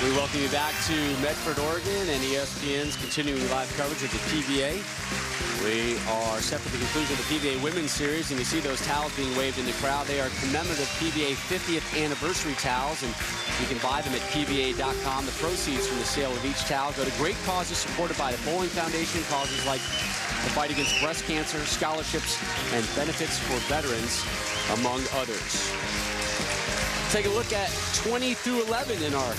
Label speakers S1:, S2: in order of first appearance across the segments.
S1: We welcome you back to Medford, Oregon, and ESPN's continuing live coverage of the PBA. We are set for the conclusion of the PBA Women's Series, and you see those towels being waved in the crowd. They are commemorative PBA 50th anniversary towels, and you can buy them at PBA.com. The proceeds from the sale of each towel go to great causes supported by the Bowling Foundation, causes like the fight against breast cancer, scholarships, and benefits for veterans, among others. Take a look at 20 through 11 in our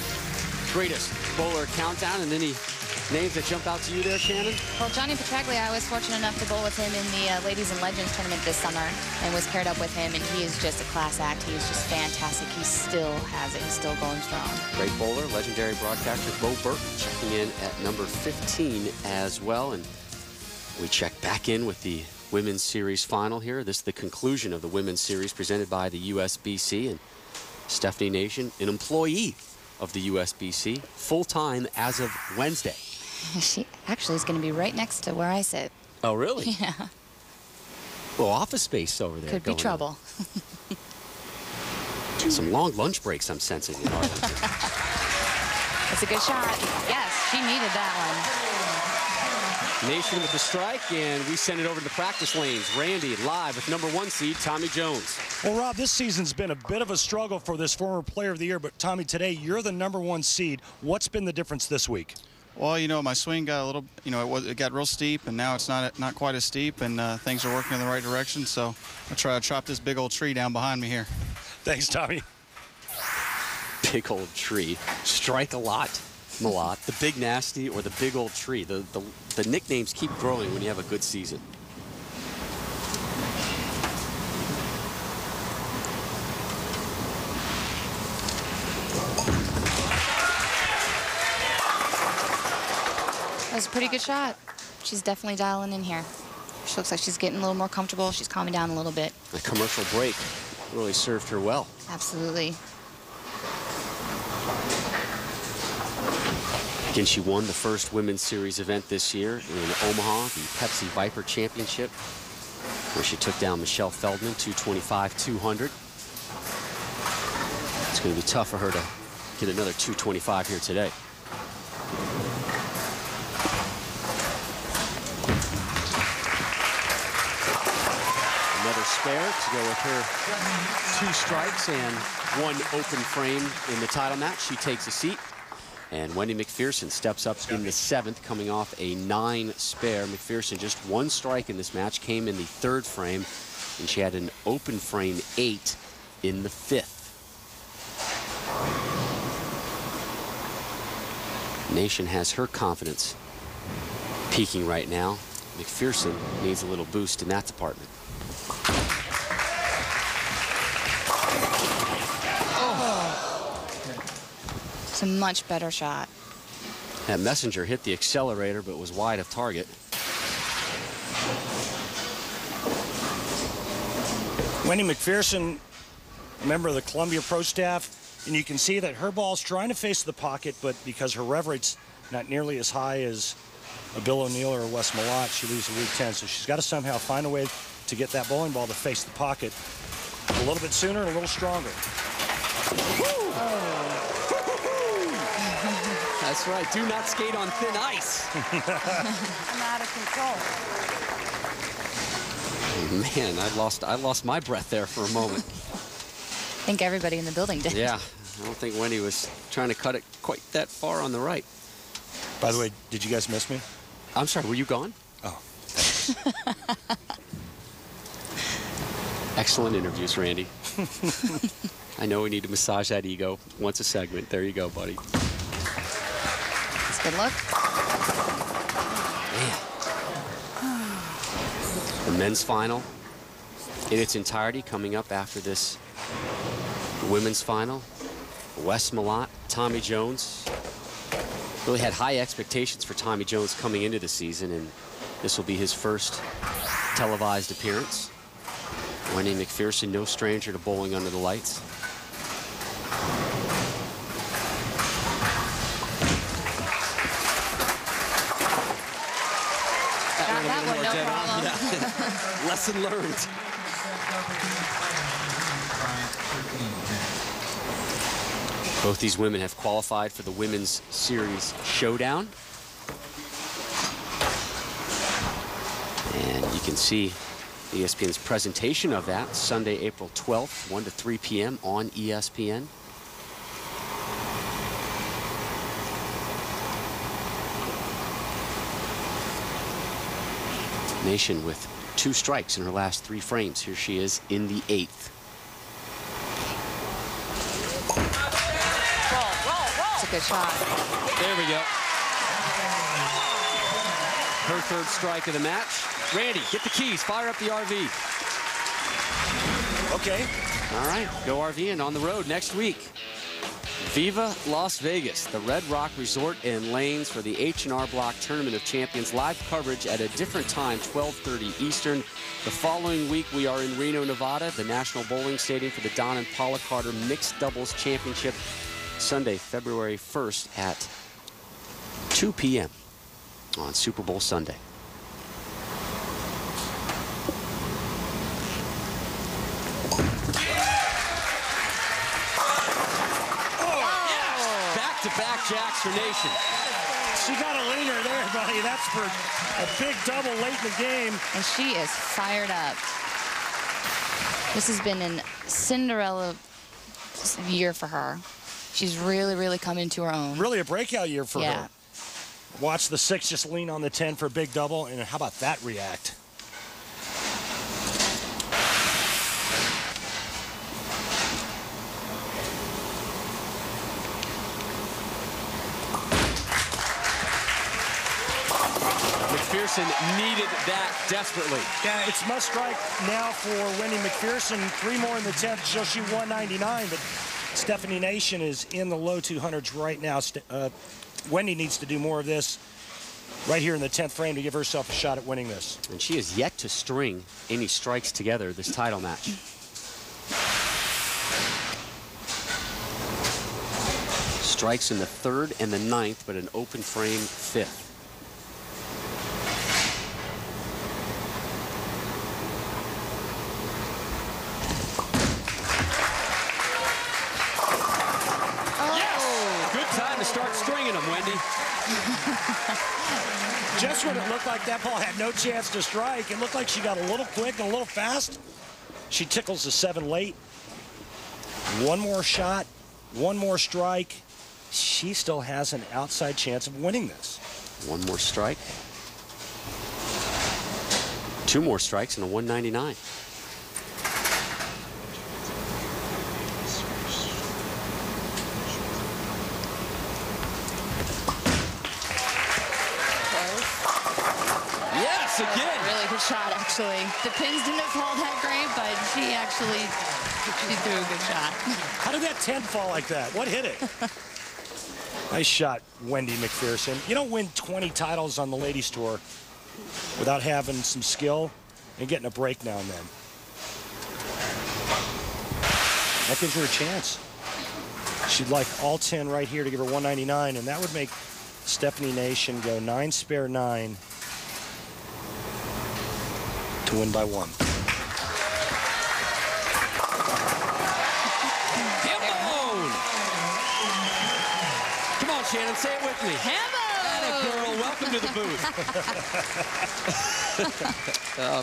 S1: greatest bowler countdown, and any names that jump out to you there, Shannon?
S2: Well, Johnny Petraglia, I was fortunate enough to bowl with him in the Ladies and Legends tournament this summer and was paired up with him, and he is just a class act. He is just fantastic. He still has it. He's still going strong. Great
S1: bowler, legendary broadcaster Bo Burke checking in at number 15 as well, and we check back in with the Women's Series final here. This is the conclusion of the Women's Series presented by the USBC, and Stephanie Nation, an employee of the USBC, full-time as of Wednesday.
S2: She actually is going to be right next to where I sit.
S1: Oh, really?
S2: Yeah.
S1: Well, office space over there.
S2: Could be trouble.
S1: Some long lunch breaks I'm sensing in Arlington.
S2: That's a good shot. Yes, she needed that one.
S1: Nation with the strike, and we send it over to the practice lanes. Randy live with number 1 seed Tommy Jones.
S3: Well, Rob, this season's been a bit of a struggle for this former player of the year, but Tommy, today you're the number 1 seed. What's been the difference this week?
S4: Well, you know, my swing got a little, it got real steep, and now it's not quite as steep, and things are working in the right direction. So I'll try to chop this big old tree down behind me here.
S3: Thanks, Tommy.
S1: Big old tree. Strike a lot. Malott, the big nasty, or the big old tree. The nicknames keep growing when you have a good season.
S2: That was a pretty good shot. She's definitely dialing in here. She looks like she's getting a little more comfortable. She's calming down a little bit.
S1: The commercial break really served her well.
S2: Absolutely.
S1: Again, she won the first Women's Series event this year in Omaha, the Pepsi Viper Championship, where she took down Michelle Feldman, 225-200. It's going to be tough for her to get another 225 here today. Another spare to go with her 2 strikes and 1 open frame in the title match. She takes a seat. And Wendy McPherson steps up in the 7th, coming off a 9 spare. McPherson just 1 strike in this match, came in the 3rd frame, and she had an open frame 8 in the 5th. Nation has her confidence peaking right now. McPherson needs a little boost in that department.
S2: It's a much better shot.
S1: That Messenger hit the accelerator, but was wide of target.
S3: Wendy McPherson, a member of the Columbia Pro staff, and you can see that her ball's trying to face the pocket, but because her rev rate's not nearly as high as a Bill O'Neill or a Wes Malott, she leaves a weak 10. So she's got to somehow find a way to get that bowling ball to face the pocket a little bit sooner and a little stronger.
S1: That's right. Do not skate on thin ice.
S2: I'm out of control.
S1: Man, I lost my breath there for a moment.
S2: I think everybody in the building did.
S1: Yeah, I don't think Wendy was trying to cut it quite that far on the right.
S3: By the way, did you guys miss me?
S1: I'm sorry, were you gone?
S3: Oh.
S1: Excellent interviews, Randy. I know we need to massage that ego once a segment. There you go, buddy.
S2: Good luck.
S1: Man. The men's final in its entirety coming up after this women's final. Wes Malott, Tommy Jones. Really had high expectations for Tommy Jones coming into the season, and this will be his first televised appearance. Wendy McPherson, no stranger to bowling under the lights.
S2: That one, no problem.
S1: Yeah. Lesson learned. Both these women have qualified for the Women's Series Showdown. And you can see ESPN's presentation of that Sunday, April 12th, 1 to 3 p.m. on ESPN. Nation with 2 strikes in her last 3 frames. Here she is in the 8th.
S2: It's a good shot.
S1: There we go. Her 3rd strike of the match. Randy, get the keys. Fire up the RV.
S3: Okay.
S1: All right, go RV and on the road next week. Viva Las Vegas, the Red Rock Resort and Lanes for the H&R Block Tournament of Champions. Live coverage at a different time, 12:30 Eastern. The following week, we are in Reno, Nevada, the National Bowling Stadium for the Don and Paula Carter Mixed Doubles Championship. Sunday, February 1st at 2 p.m. on Super Bowl Sunday. Back jacks for Nation.
S3: She got a leaner there, buddy. That's for a big double late in the game.
S2: And she is fired up. This has been a Cinderella year for her. She's really, really come into her own.
S3: Really a breakout year for her. Watch the 6 just lean on the 10 for a big double, and how about that react?
S1: McPherson needed that desperately.
S3: Yeah, it's must strike now for Wendy McPherson. 3 more in the 10th, so she 199, but Stephanie Nation is in the low 200s right now. Wendy needs to do more of this right here in the 10th frame to give herself a shot at winning this.
S1: And she has yet to string any strikes together this title match. Strikes in the 3rd and the 9th, but an open frame 5th.
S3: Just when it looked like that ball had no chance to strike, it looked like she got a little quick and a little fast. She tickles the 7 late. 1 more shot, 1 more strike. She still has an outside chance of winning this.
S1: 1 more strike. 2 more strikes and a 199. Again.
S2: Really good shot, actually. The pins didn't fall that great, but she threw a good shot.
S3: How did that 10 fall like that? What hit it? Nice shot, Wendy McPherson. You don't win 20 titles on the ladies tour without having some skill and getting a break now and then. That gives her a chance. She'd like all 10 right here to give her 199, and that would make Stephanie Nation go 9 spare 9. To win by 1.
S1: Hamone! Come on, Shannon, say it with me.
S2: Hamone!
S1: Girl, welcome to the booth.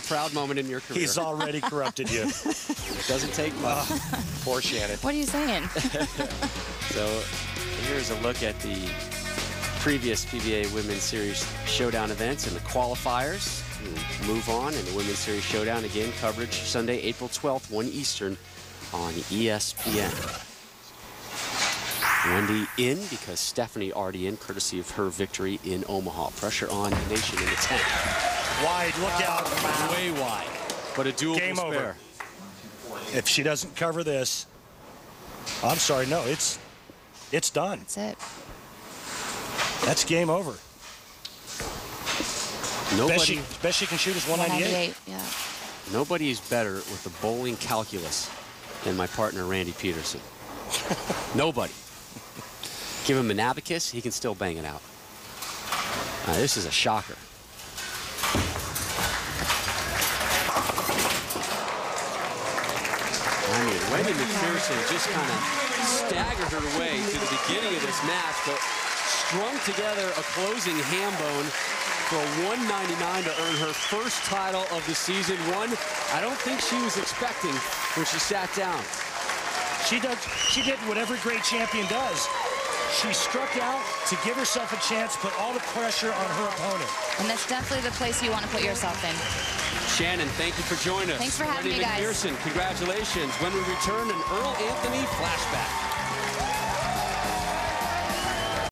S1: Proud moment in your career.
S3: He's already corrupted you.
S1: It doesn't take much.
S3: Poor Shannon.
S2: What are you saying?
S1: So here's a look at the previous PBA Women's Series Showdown events and the qualifiers. We'll move on in the Women's Series Showdown. Again, coverage Sunday, April 12th, 1 Eastern on ESPN. Wendy in because Stephanie already in, courtesy of her victory in Omaha. Pressure on Nation in the 10th.
S3: Wide, look out.
S1: Way wide, but a dual
S3: Game
S1: spare.
S3: over. If she doesn't cover this, I'm sorry, no, it's done.
S2: That's it.
S3: That's game over.
S1: Nobody,
S3: Best she can shoot is 198.
S2: Yeah.
S1: Nobody is better with the bowling calculus than my partner, Randy Peterson. Nobody. Give him an abacus, he can still bang it out. This is a shocker. I mean, Wendy McPherson just kind of staggered her way to the beginning of this match, but strung together a closing ham bone for a 199 to earn her first title of the season. One I don't think she was expecting when she sat down.
S3: She did what every great champion does. She struck out to give herself a chance, put all the pressure on her opponent.
S2: And that's definitely the place you want to put yourself in.
S1: Shannon, thank you for joining us.
S2: Thanks for having me, guys.
S1: Congratulations. When we return, an Earl Anthony flashback.